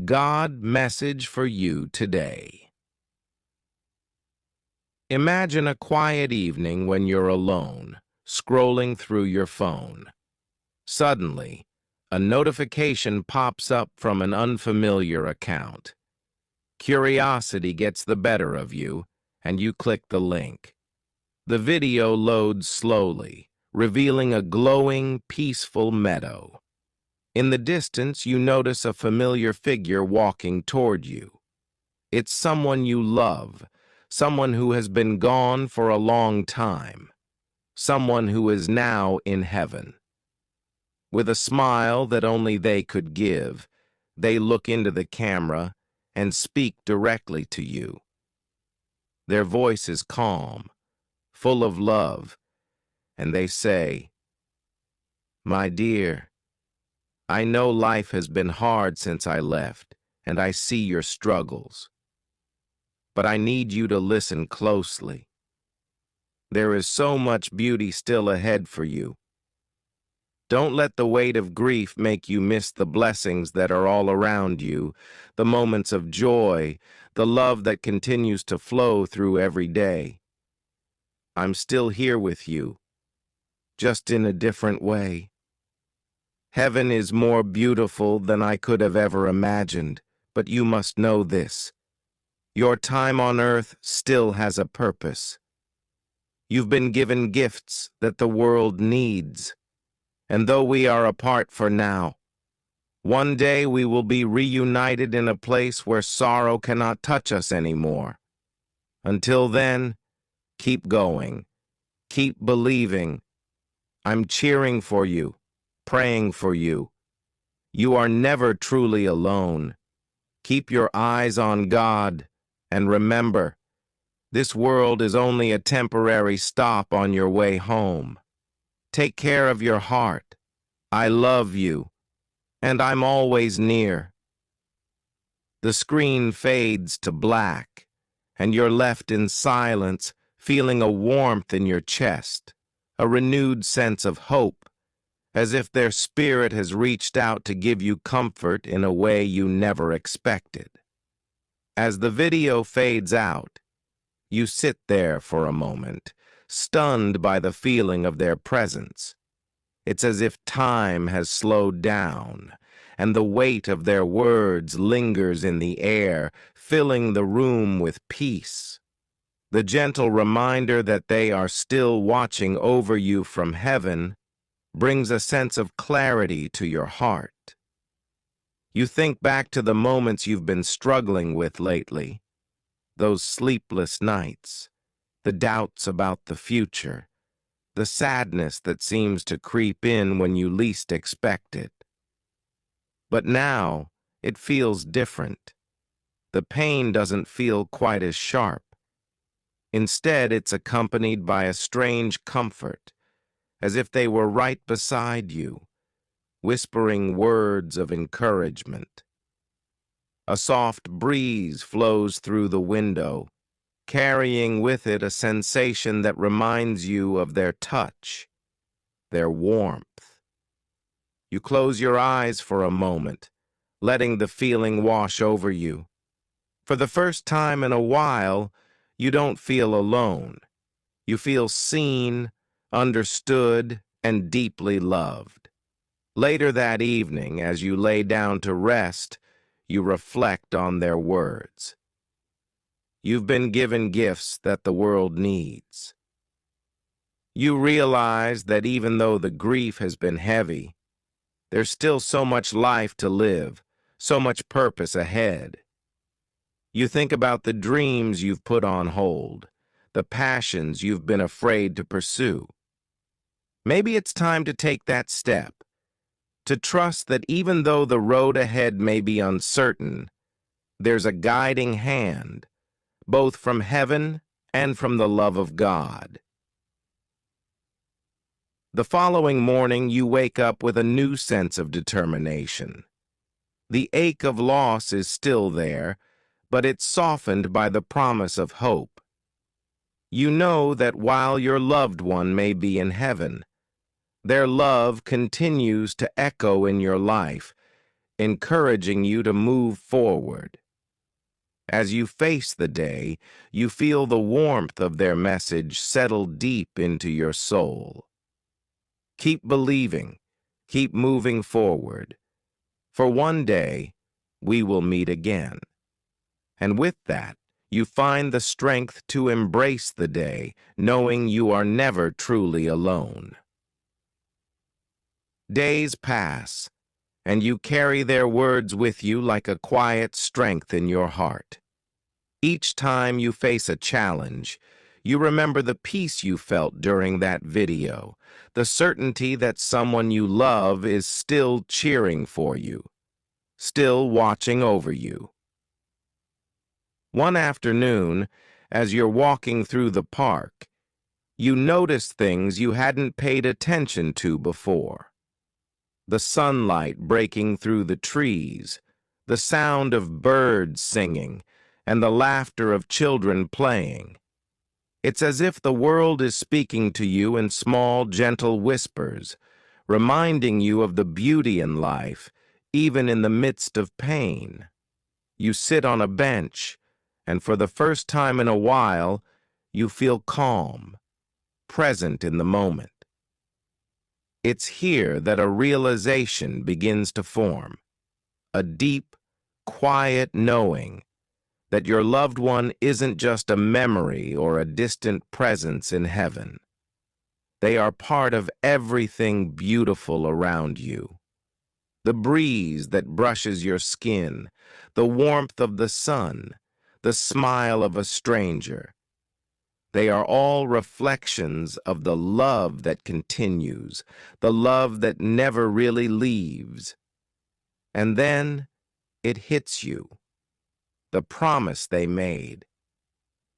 God message for you today. Imagine a quiet evening when you're alone, scrolling through your phone. Suddenly, a notification pops up from an unfamiliar account. Curiosity gets the better of you, and you click the link. The video loads slowly, revealing a glowing, peaceful meadow. In the distance, you notice a familiar figure walking toward you. It's someone you love, someone who has been gone for a long time, someone who is now in heaven. With a smile that only they could give, they look into the camera and speak directly to you. Their voice is calm, full of love, and they say, "My dear, I know life has been hard since I left, and I see your struggles. But I need you to listen closely. There is so much beauty still ahead for you. Don't let the weight of grief make you miss the blessings that are all around you, the moments of joy, the love that continues to flow through every day. I'm still here with you, just in a different way. Heaven is more beautiful than I could have ever imagined, but you must know this. Your time on earth still has a purpose. You've been given gifts that the world needs. And though we are apart for now, one day we will be reunited in a place where sorrow cannot touch us anymore. Until then, keep going. Keep believing. I'm cheering for you, praying for you. You are never truly alone. Keep your eyes on God, and remember, this world is only a temporary stop on your way home. Take care of your heart. I love you, and I'm always near. The screen fades to black, and you're left in silence, feeling a warmth in your chest, a renewed sense of hope, as if their spirit has reached out to give you comfort in a way you never expected. As the video fades out, you sit there for a moment, stunned by the feeling of their presence. It's as if time has slowed down, and the weight of their words lingers in the air, filling the room with peace. The gentle reminder that they are still watching over you from heaven brings a sense of clarity to your heart. You think back to the moments you've been struggling with lately, those sleepless nights, the doubts about the future, the sadness that seems to creep in when you least expect it. But now, it feels different. The pain doesn't feel quite as sharp. Instead, it's accompanied by a strange comfort, as if they were right beside you, whispering words of encouragement. A soft breeze flows through the window, carrying with it a sensation that reminds you of their touch, their warmth. You close your eyes for a moment, letting the feeling wash over you. For the first time in a while, you don't feel alone. You feel seen, understood, and deeply loved. Later that evening, as you lay down to rest, you reflect on their words. You've been given gifts that the world needs. You realize that even though the grief has been heavy, there's still so much life to live, so much purpose ahead. You think about the dreams you've put on hold, the passions you've been afraid to pursue. Maybe it's time to take that step, to trust that even though the road ahead may be uncertain, there's a guiding hand, both from heaven and from the love of God. The following morning, you wake up with a new sense of determination. The ache of loss is still there, but it's softened by the promise of hope. You know that while your loved one may be in heaven, their love continues to echo in your life, encouraging you to move forward. As you face the day, you feel the warmth of their message settle deep into your soul. Keep believing, keep moving forward. For one day, we will meet again. And with that, you find the strength to embrace the day, knowing you are never truly alone. Days pass, and you carry their words with you like a quiet strength in your heart. Each time you face a challenge, you remember the peace you felt during that video, the certainty that someone you love is still cheering for you, still watching over you. One afternoon, as you're walking through the park, you notice things you hadn't paid attention to before. The sunlight breaking through the trees, the sound of birds singing, and the laughter of children playing. It's as if the world is speaking to you in small, gentle whispers, reminding you of the beauty in life, even in the midst of pain. You sit on a bench, and for the first time in a while, you feel calm, present in the moment. It's here that a realization begins to form, a deep, quiet knowing that your loved one isn't just a memory or a distant presence in heaven. They are part of everything beautiful around you. The breeze that brushes your skin, the warmth of the sun, the smile of a stranger. They are all reflections of the love that continues, the love that never really leaves. And then it hits you. The promise they made,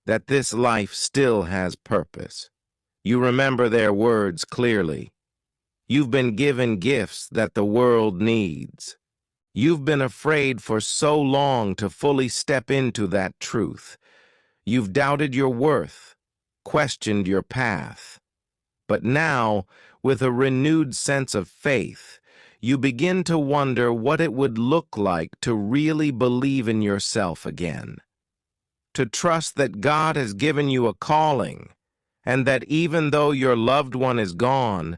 that this life still has purpose. You remember their words clearly. You've been given gifts that the world needs. You've been afraid for so long to fully step into that truth. You've doubted your worth, questioned your path. But now, with a renewed sense of faith, you begin to wonder what it would look like to really believe in yourself again. To trust that God has given you a calling, and that even though your loved one is gone,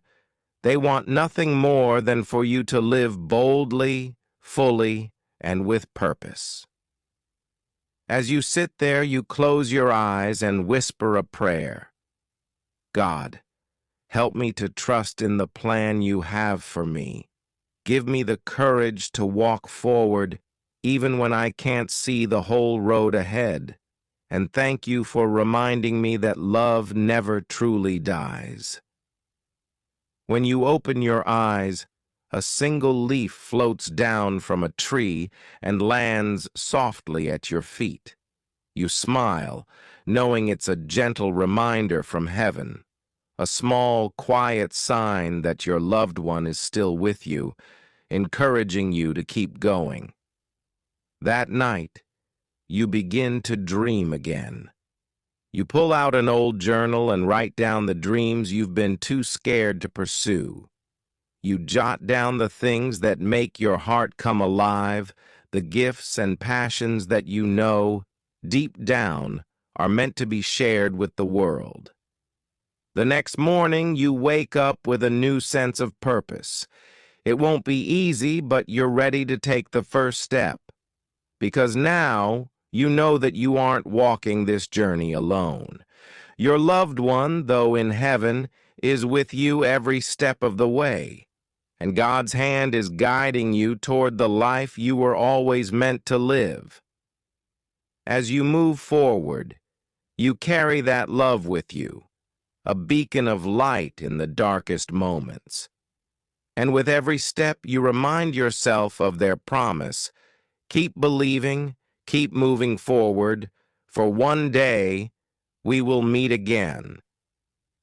they want nothing more than for you to live boldly, fully, and with purpose. As you sit there, you close your eyes and whisper a prayer. God, help me to trust in the plan you have for me. Give me the courage to walk forward even when I can't see the whole road ahead. And thank you for reminding me that love never truly dies. When you open your eyes, a single leaf floats down from a tree and lands softly at your feet. You smile, knowing it's a gentle reminder from heaven, a small, quiet sign that your loved one is still with you, encouraging you to keep going. That night, you begin to dream again. You pull out an old journal and write down the dreams you've been too scared to pursue. You jot down the things that make your heart come alive, the gifts and passions that you know, deep down, are meant to be shared with the world. The next morning, you wake up with a new sense of purpose. It won't be easy, but you're ready to take the first step. Because now, you know that you aren't walking this journey alone. Your loved one, though in heaven, is with you every step of the way. And God's hand is guiding you toward the life you were always meant to live. As you move forward, you carry that love with you, a beacon of light in the darkest moments. And with every step, you remind yourself of their promise. Keep believing, keep moving forward, for one day we will meet again.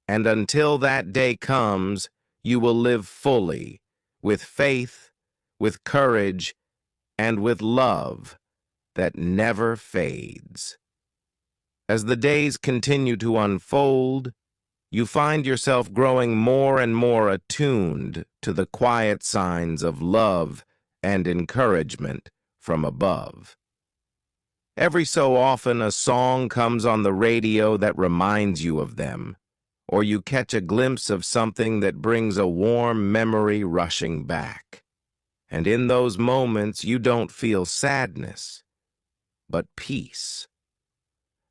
And until that day comes, you will live fully, with faith, with courage, and with love that never fades. As the days continue to unfold, you find yourself growing more and more attuned to the quiet signs of love and encouragement from above. Every so often, a song comes on the radio that reminds you of them, or you catch a glimpse of something that brings a warm memory rushing back. And in those moments, you don't feel sadness, but peace.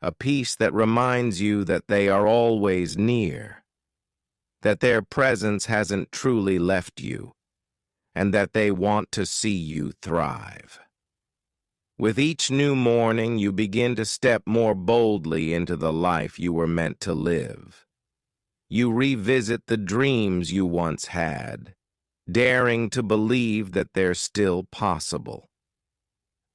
A peace that reminds you that they are always near, that their presence hasn't truly left you, and that they want to see you thrive. With each new morning, you begin to step more boldly into the life you were meant to live. You revisit the dreams you once had, daring to believe that they're still possible.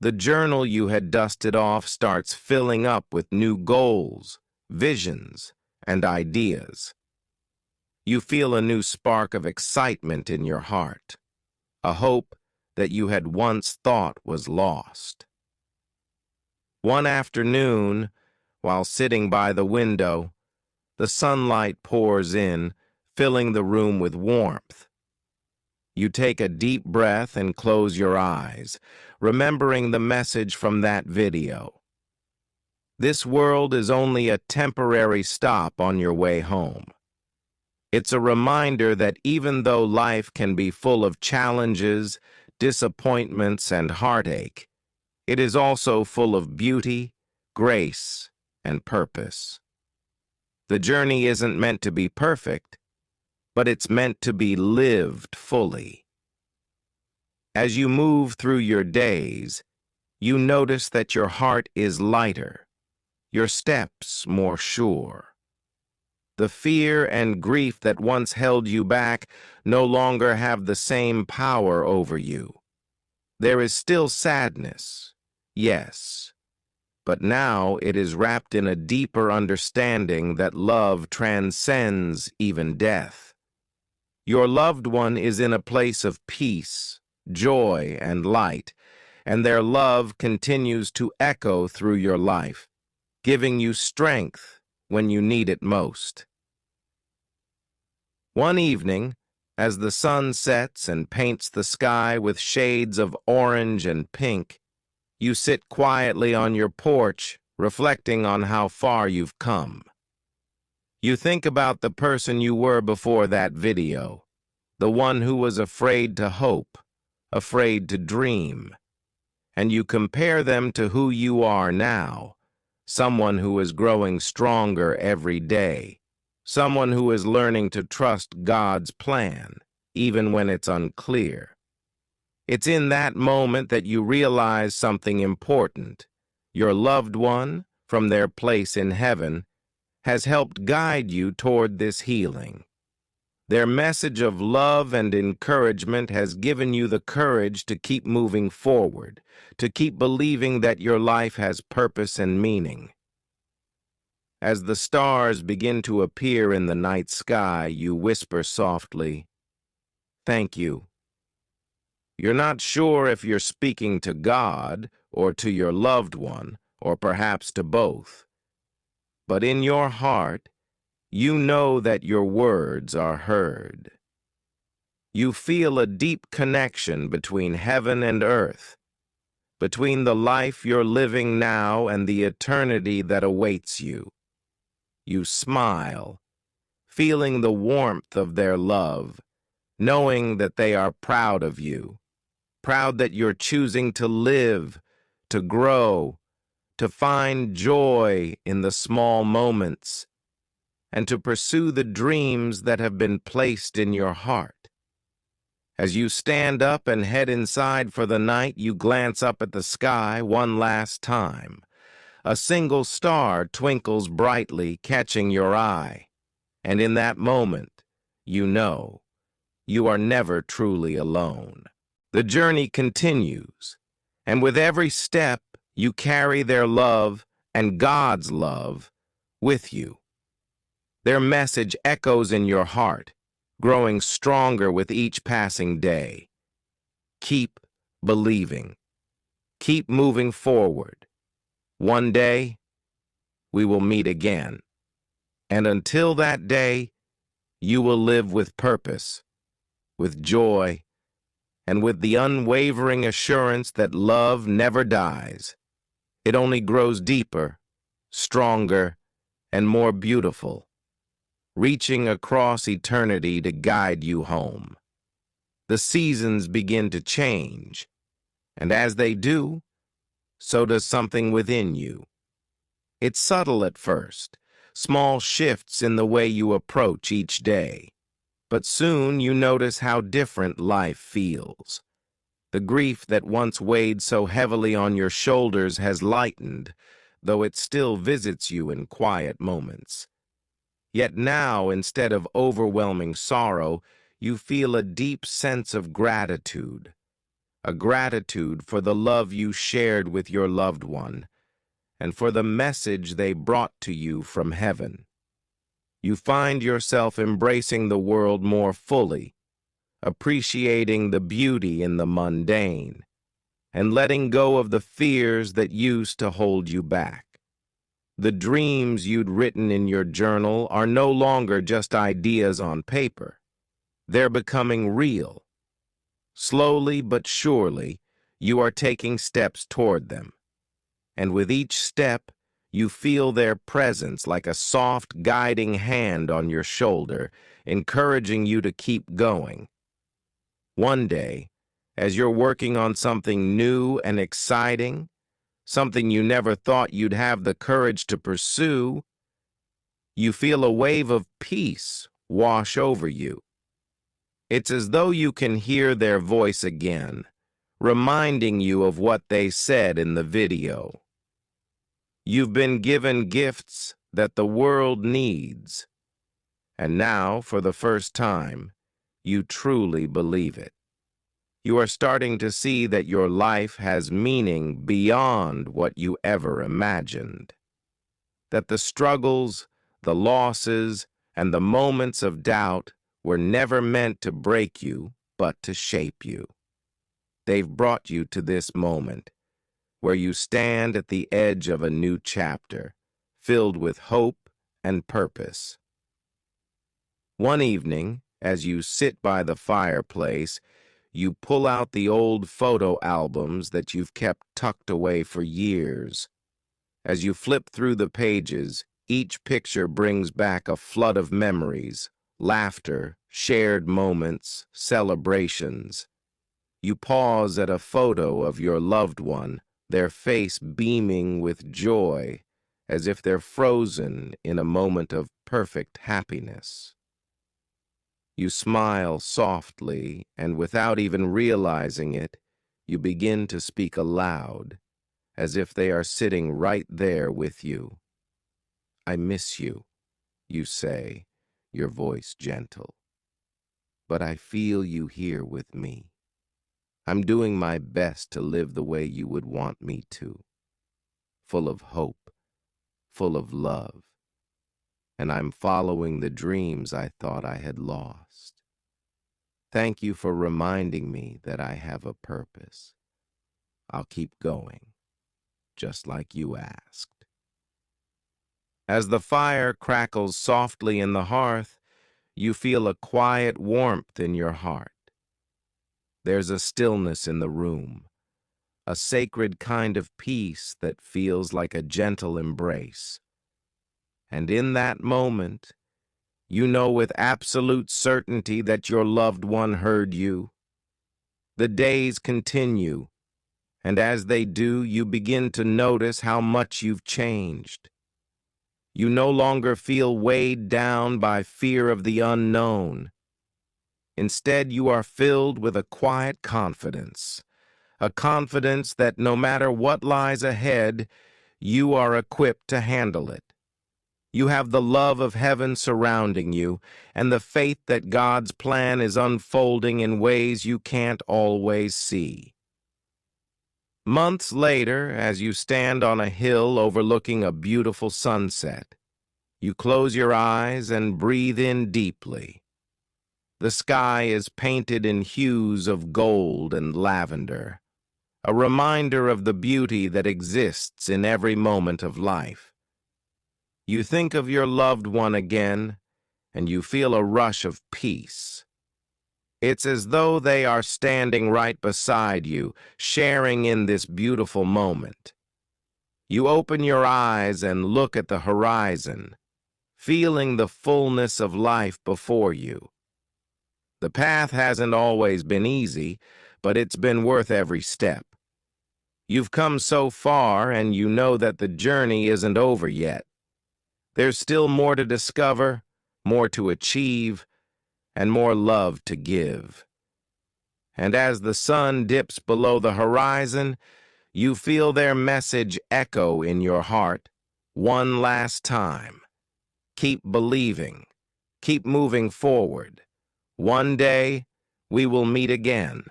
The journal you had dusted off starts filling up with new goals, visions, and ideas. You feel a new spark of excitement in your heart, a hope that you had once thought was lost. One afternoon, while sitting by the window, the sunlight pours in, filling the room with warmth. You take a deep breath and close your eyes, remembering the message from that video. This world is only a temporary stop on your way home. It's a reminder that even though life can be full of challenges, disappointments, and heartache, it is also full of beauty, grace, and purpose. The journey isn't meant to be perfect, but it's meant to be lived fully. As you move through your days, you notice that your heart is lighter, your steps more sure. The fear and grief that once held you back no longer have the same power over you. There is still sadness, yes, but now it is wrapped in a deeper understanding that love transcends even death. Your loved one is in a place of peace, joy, and light, and their love continues to echo through your life, giving you strength when you need it most. One evening, as the sun sets and paints the sky with shades of orange and pink, you sit quietly on your porch, reflecting on how far you've come. You think about the person you were before that video, the one who was afraid to hope, afraid to dream, and you compare them to who you are now, someone who is growing stronger every day, someone who is learning to trust God's plan, even when it's unclear. It's in that moment that you realize something important. Your loved one, from their place in heaven, has helped guide you toward this healing. Their message of love and encouragement has given you the courage to keep moving forward, to keep believing that your life has purpose and meaning. As the stars begin to appear in the night sky, you whisper softly, "Thank you." You're not sure if you're speaking to God or to your loved one, or perhaps to both. But in your heart, you know that your words are heard. You feel a deep connection between heaven and earth, between the life you're living now and the eternity that awaits you. You smile, feeling the warmth of their love, knowing that they are proud of you, proud that you're choosing to live, to grow, to find joy in the small moments, and to pursue the dreams that have been placed in your heart. As you stand up and head inside for the night, you glance up at the sky one last time. A single star twinkles brightly, catching your eye, and in that moment, you know you are never truly alone. The journey continues, and with every step, you carry their love and God's love with you. Their message echoes in your heart, growing stronger with each passing day. Keep believing. Keep moving forward. One day, we will meet again. And until that day, you will live with purpose, with joy, and with the unwavering assurance that love never dies. It only grows deeper, stronger, and more beautiful, reaching across eternity to guide you home. The seasons begin to change, and as they do, so does something within you. It's subtle at first, small shifts in the way you approach each day. But soon you notice how different life feels. The grief that once weighed so heavily on your shoulders has lightened, though it still visits you in quiet moments. Yet now, instead of overwhelming sorrow, you feel a deep sense of gratitude. A gratitude for the love you shared with your loved one, and for the message they brought to you from heaven. You find yourself embracing the world more fully, appreciating the beauty in the mundane, and letting go of the fears that used to hold you back. The dreams you'd written in your journal are no longer just ideas on paper. They're becoming real. Slowly but surely, you are taking steps toward them. And with each step, you feel their presence like a soft, guiding hand on your shoulder, encouraging you to keep going. One day, as you're working on something new and exciting, something you never thought you'd have the courage to pursue, you feel a wave of peace wash over you. It's as though you can hear their voice again, reminding you of what they said in the video. You've been given gifts that the world needs, and now, for the first time, you truly believe it. You are starting to see that your life has meaning beyond what you ever imagined. That the struggles, the losses, and the moments of doubt were never meant to break you, but to shape you. They've brought you to this moment, where you stand at the edge of a new chapter, filled with hope and purpose. One evening, as you sit by the fireplace, you pull out the old photo albums that you've kept tucked away for years. As you flip through the pages, each picture brings back a flood of memories, laughter, shared moments, celebrations. You pause at a photo of your loved one, their face beaming with joy, as if they're frozen in a moment of perfect happiness. You smile softly, and without even realizing it, you begin to speak aloud, as if they are sitting right there with you. "I miss you," you say, your voice gentle. "But I feel you here with me. I'm doing my best to live the way you would want me to, full of hope, full of love, and I'm following the dreams I thought I had lost. Thank you for reminding me that I have a purpose. I'll keep going, just like you asked." As the fire crackles softly in the hearth, you feel a quiet warmth in your heart. There's a stillness in the room, a sacred kind of peace that feels like a gentle embrace. And in that moment, you know with absolute certainty that your loved one heard you. The days continue, and as they do, you begin to notice how much you've changed. You no longer feel weighed down by fear of the unknown. Instead, you are filled with a quiet confidence, a confidence that no matter what lies ahead, you are equipped to handle it. You have the love of heaven surrounding you, and the faith that God's plan is unfolding in ways you can't always see. Months later, as you stand on a hill overlooking a beautiful sunset, you close your eyes and breathe in deeply. The sky is painted in hues of gold and lavender, a reminder of the beauty that exists in every moment of life. You think of your loved one again, and you feel a rush of peace. It's as though they are standing right beside you, sharing in this beautiful moment. You open your eyes and look at the horizon, feeling the fullness of life before you. The path hasn't always been easy, but it's been worth every step. You've come so far, and you know that the journey isn't over yet. There's still more to discover, more to achieve, and more love to give. And as the sun dips below the horizon, you feel their message echo in your heart one last time. Keep believing. Keep moving forward. One day, we will meet again.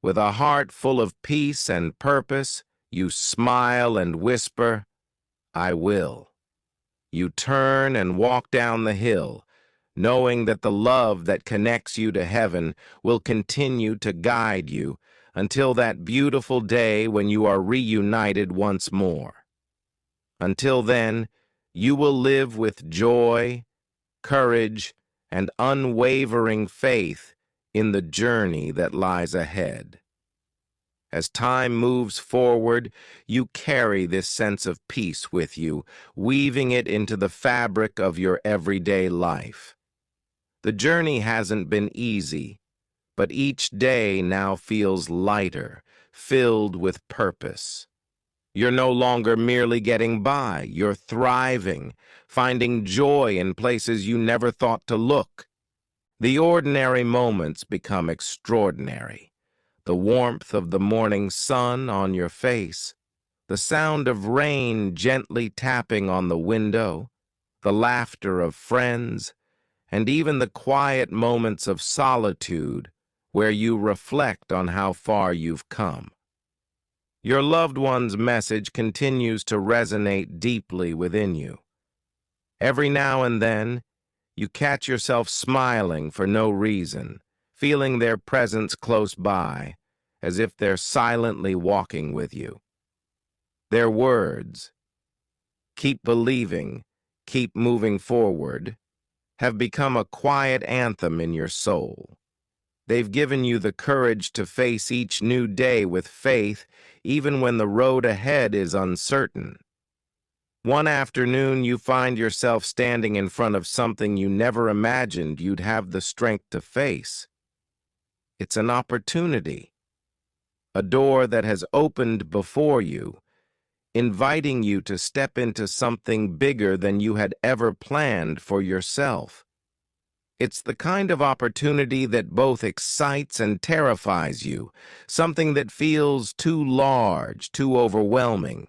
With a heart full of peace and purpose, you smile and whisper, "I will." You turn and walk down the hill, knowing that the love that connects you to heaven will continue to guide you until that beautiful day when you are reunited once more. Until then, you will live with joy, courage, and unwavering faith in the journey that lies ahead. As time moves forward, you carry this sense of peace with you, weaving it into the fabric of your everyday life. The journey hasn't been easy, but each day now feels lighter, filled with purpose. You're no longer merely getting by, you're thriving, finding joy in places you never thought to look. The ordinary moments become extraordinary. The warmth of the morning sun on your face, the sound of rain gently tapping on the window, the laughter of friends, and even the quiet moments of solitude where you reflect on how far you've come. Your loved one's message continues to resonate deeply within you. Every now and then, you catch yourself smiling for no reason, feeling their presence close by, as if they're silently walking with you. Their words, "Keep believing, keep moving forward," have become a quiet anthem in your soul. They've given you the courage to face each new day with faith, even when the road ahead is uncertain. One afternoon, you find yourself standing in front of something you never imagined you'd have the strength to face. It's an opportunity, a door that has opened before you, inviting you to step into something bigger than you had ever planned for yourself. It's the kind of opportunity that both excites and terrifies you, something that feels too large, too overwhelming.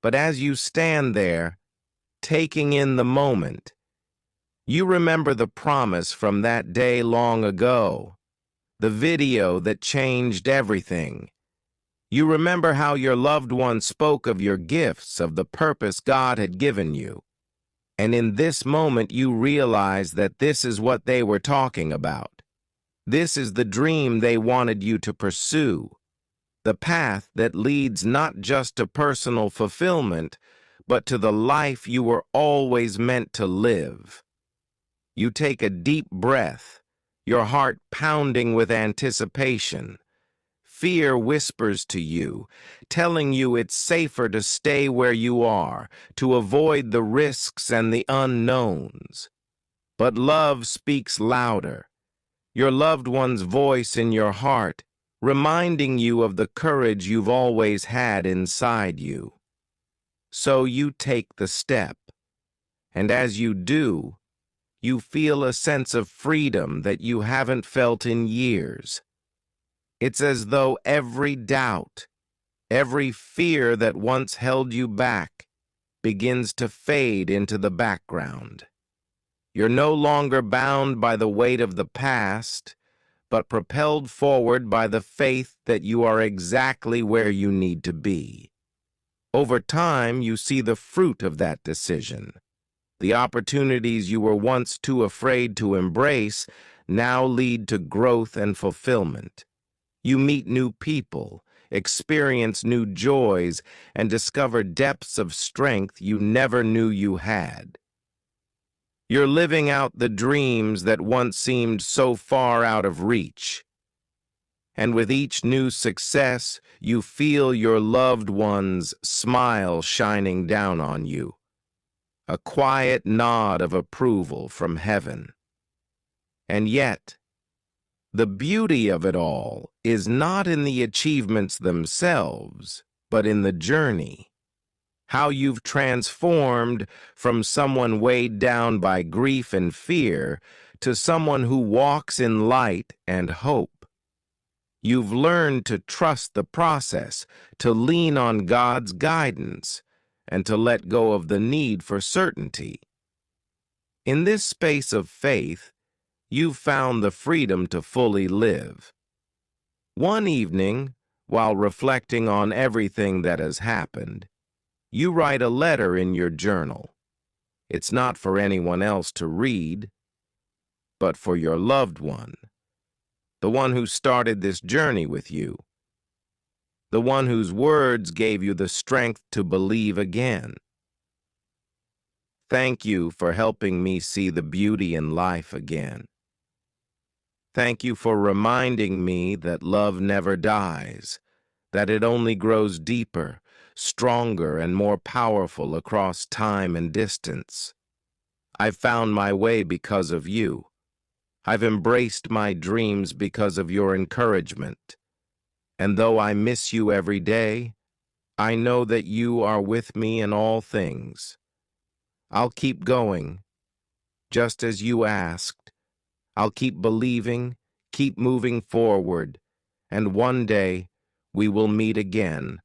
But as you stand there, taking in the moment, you remember the promise from that day long ago, the video that changed everything. You remember how your loved one spoke of your gifts, of the purpose God had given you. And in this moment, you realize that this is what they were talking about. This is the dream they wanted you to pursue, the path that leads not just to personal fulfillment, but to the life you were always meant to live. You take a deep breath, your heart pounding with anticipation. Fear whispers to you, telling you it's safer to stay where you are, to avoid the risks and the unknowns. But love speaks louder, your loved one's voice in your heart, reminding you of the courage you've always had inside you. So you take the step, and as you do, you feel a sense of freedom that you haven't felt in years. It's as though every doubt, every fear that once held you back, begins to fade into the background. You're no longer bound by the weight of the past, but propelled forward by the faith that you are exactly where you need to be. Over time, you see the fruit of that decision. The opportunities you were once too afraid to embrace now lead to growth and fulfillment. You meet new people, experience new joys, and discover depths of strength you never knew you had. You're living out the dreams that once seemed so far out of reach. And with each new success, you feel your loved one's smile shining down on you, a quiet nod of approval from heaven. And yet, the beauty of it all is not in the achievements themselves, but in the journey. How you've transformed from someone weighed down by grief and fear to someone who walks in light and hope. You've learned to trust the process, to lean on God's guidance, and to let go of the need for certainty. In this space of faith, you've found the freedom to fully live. One evening, while reflecting on everything that has happened, you write a letter in your journal. It's not for anyone else to read, but for your loved one, the one who started this journey with you, the one whose words gave you the strength to believe again. Thank you for helping me see the beauty in life again. Thank you for reminding me that love never dies, that it only grows deeper, stronger, and more powerful across time and distance. I've found my way because of you. I've embraced my dreams because of your encouragement. And though I miss you every day, I know that you are with me in all things. I'll keep going, just as you asked. I'll keep believing, keep moving forward, and one day we will meet again.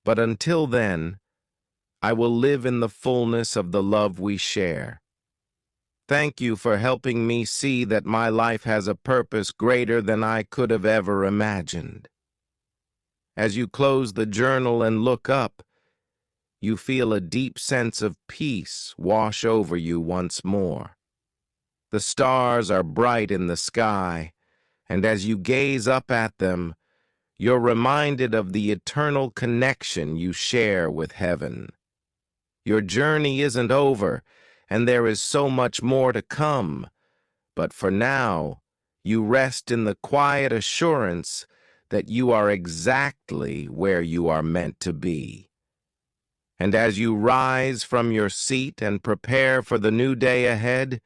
But until then, I will live in the fullness of the love we share. Thank you for helping me see that my life has a purpose greater than I could have ever imagined. As you close the journal and look up, you feel a deep sense of peace wash over you once more. The stars are bright in the sky, and as you gaze up at them, you're reminded of the eternal connection you share with heaven. Your journey isn't over, and there is so much more to come. But for now, you rest in the quiet assurance that you are exactly where you are meant to be. And as you rise from your seat and prepare for the new day ahead,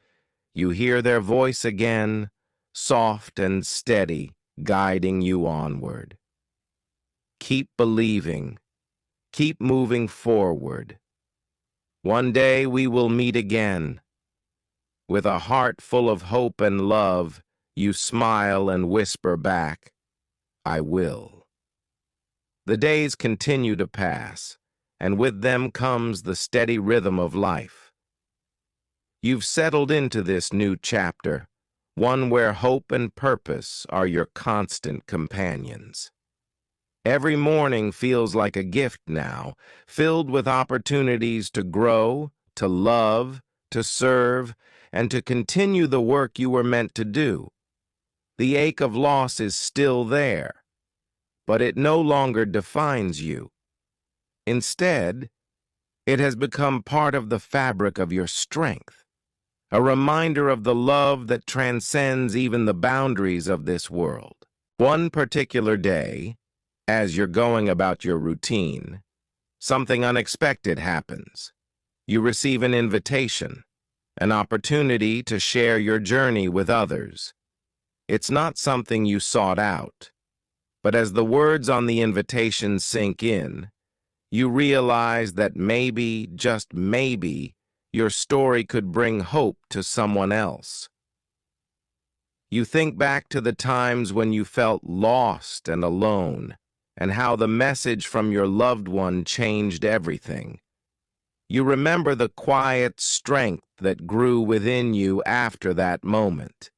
you hear their voice again, soft and steady, guiding you onward. Keep believing. Keep moving forward. One day we will meet again. With a heart full of hope and love, you smile and whisper back, I will. The days continue to pass, and with them comes the steady rhythm of life. You've settled into this new chapter, one where hope and purpose are your constant companions. Every morning feels like a gift now, filled with opportunities to grow, to love, to serve, and to continue the work you were meant to do. The ache of loss is still there, but it no longer defines you. Instead, it has become part of the fabric of your strength, a reminder of the love that transcends even the boundaries of this world. One particular day, as you're going about your routine, something unexpected happens. You receive an invitation, an opportunity to share your journey with others. It's not something you sought out, but as the words on the invitation sink in, you realize that maybe, just maybe, your story could bring hope to someone else. You think back to the times when you felt lost and alone, and how the message from your loved one changed everything. You remember the quiet strength that grew within you after that moment,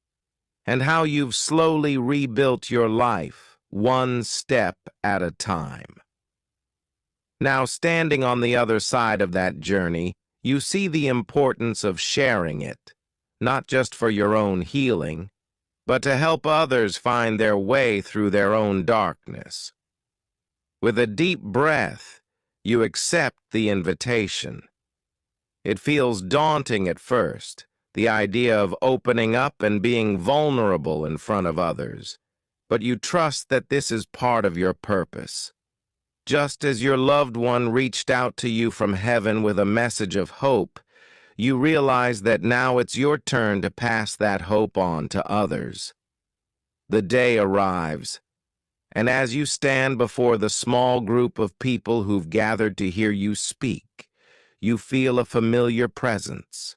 and how you've slowly rebuilt your life, one step at a time. Now, standing on the other side of that journey, you see the importance of sharing it, not just for your own healing, but to help others find their way through their own darkness. With a deep breath, you accept the invitation. It feels daunting at first, the idea of opening up and being vulnerable in front of others, but you trust that this is part of your purpose. Just as your loved one reached out to you from heaven with a message of hope, you realize that now it's your turn to pass that hope on to others. The day arrives, and as you stand before the small group of people who've gathered to hear you speak, you feel a familiar presence,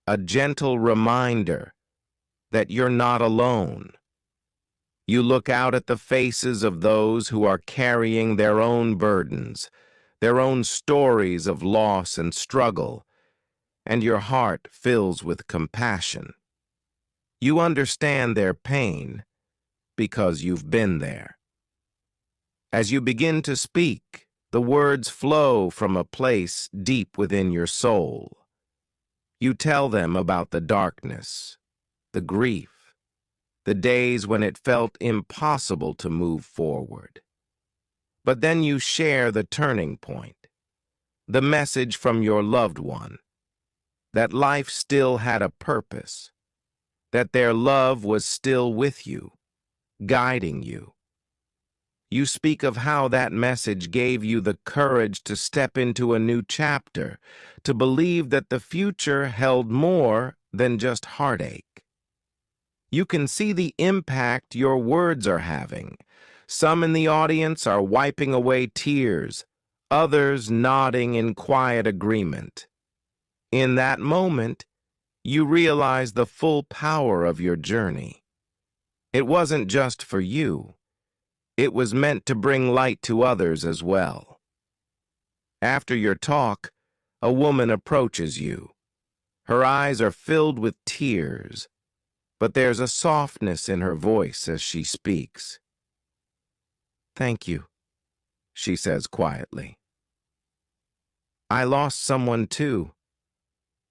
a gentle reminder that you're not alone. You look out at the faces of those who are carrying their own burdens, their own stories of loss and struggle, and your heart fills with compassion. You understand their pain because you've been there. As you begin to speak, the words flow from a place deep within your soul. You tell them about the darkness, the grief, the days when it felt impossible to move forward. But then you share the turning point, the message from your loved one, that life still had a purpose, that their love was still with you, guiding you. You speak of how that message gave you the courage to step into a new chapter, to believe that the future held more than just heartache. You can see the impact your words are having. Some in the audience are wiping away tears, others nodding in quiet agreement. In that moment, you realize the full power of your journey. It wasn't just for you. It was meant to bring light to others as well. After your talk, a woman approaches you. Her eyes are filled with tears, but there's a softness in her voice as she speaks. "Thank you," she says quietly. "I lost someone too,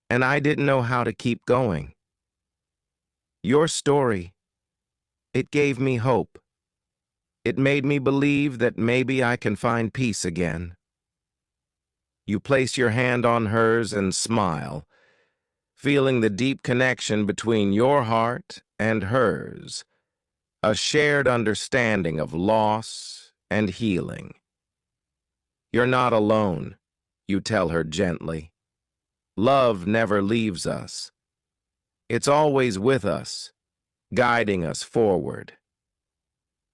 and I didn't know how to keep going. Your story, it gave me hope. It made me believe that maybe I can find peace again." You place your hand on hers and smile, feeling the deep connection between your heart and hers, a shared understanding of loss and healing. "You're not alone," you tell her gently. "Love never leaves us. It's always with us, guiding us forward."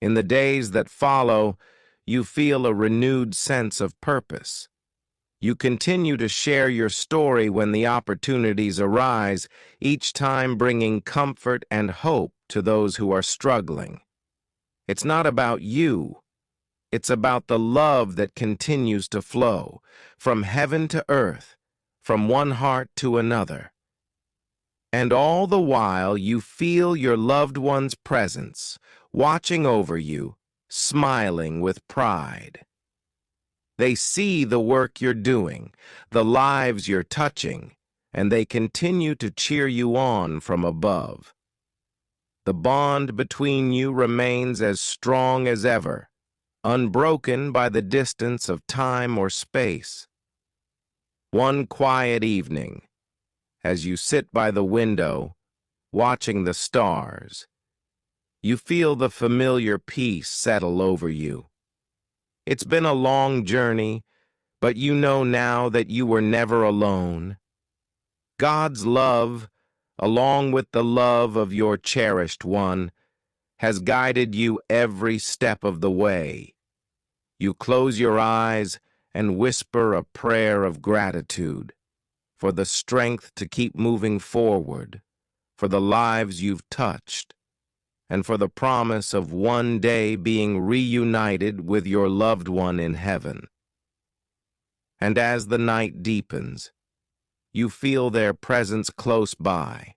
In the days that follow, you feel a renewed sense of purpose. You continue to share your story when the opportunities arise, each time bringing comfort and hope to those who are struggling. It's not about you. It's about the love that continues to flow from heaven to earth, from one heart to another. And all the while you feel your loved one's presence, watching over you, smiling with pride. They see the work you're doing, the lives you're touching, and they continue to cheer you on from above. The bond between you remains as strong as ever, unbroken by the distance of time or space. One quiet evening, as you sit by the window, watching the stars, you feel the familiar peace settle over you. It's been a long journey, but you know now that you were never alone. God's love, along with the love of your cherished one, has guided you every step of the way. You close your eyes and whisper a prayer of gratitude for the strength to keep moving forward, for the lives you've touched, and for the promise of one day being reunited with your loved one in heaven. And as the night deepens, you feel their presence close by,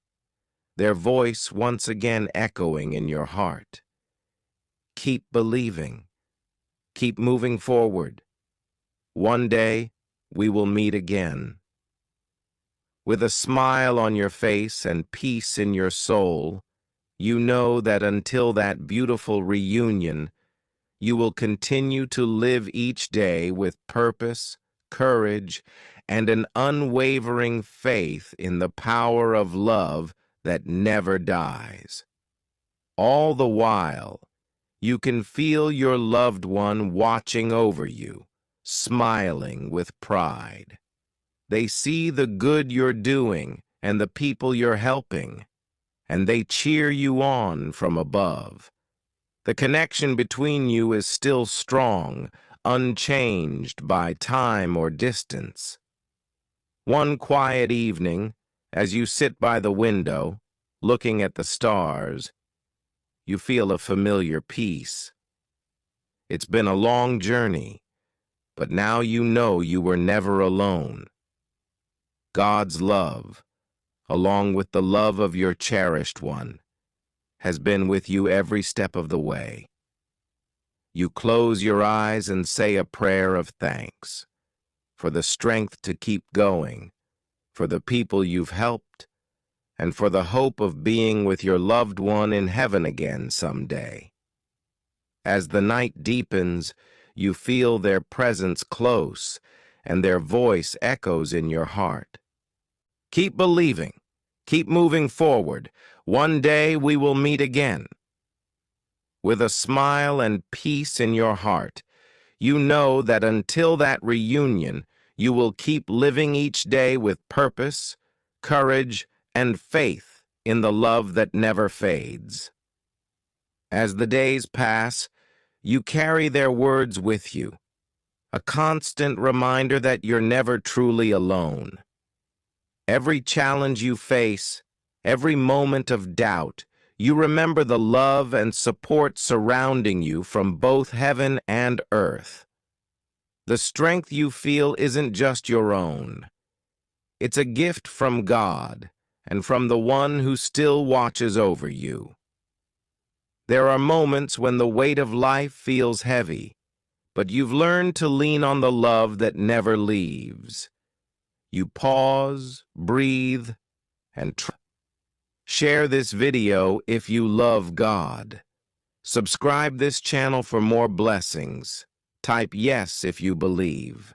their voice once again echoing in your heart. Keep believing. Keep moving forward. One day, we will meet again. With a smile on your face and peace in your soul, you know that until that beautiful reunion, you will continue to live each day with purpose, courage, and an unwavering faith in the power of love that never dies. All the while, you can feel your loved one watching over you, smiling with pride. They see the good you're doing and the people you're helping, and they cheer you on from above. The connection between you is still strong, unchanged by time or distance. One quiet evening, as you sit by the window, looking at the stars, you feel a familiar peace. It's been a long journey, but now you know you were never alone. God's love, along with the love of your cherished one, has been with you every step of the way. You close your eyes and say a prayer of thanks for the strength to keep going, for the people you've helped, and for the hope of being with your loved one in heaven again someday. As the night deepens, you feel their presence close, and their voice echoes in your heart. Keep believing. Keep moving forward. One day we will meet again. With a smile and peace in your heart, you know that until that reunion, you will keep living each day with purpose, courage, and faith in the love that never fades. As the days pass, you carry their words with you, a constant reminder that you're never truly alone. Every challenge you face, every moment of doubt, you remember the love and support surrounding you from both heaven and earth. The strength you feel isn't just your own. It's a gift from God and from the one who still watches over you. There are moments when the weight of life feels heavy, but you've learned to lean on the love that never leaves. You pause, breathe, and share this video if you love God. Subscribe this channel for more blessings. Type yes if you believe.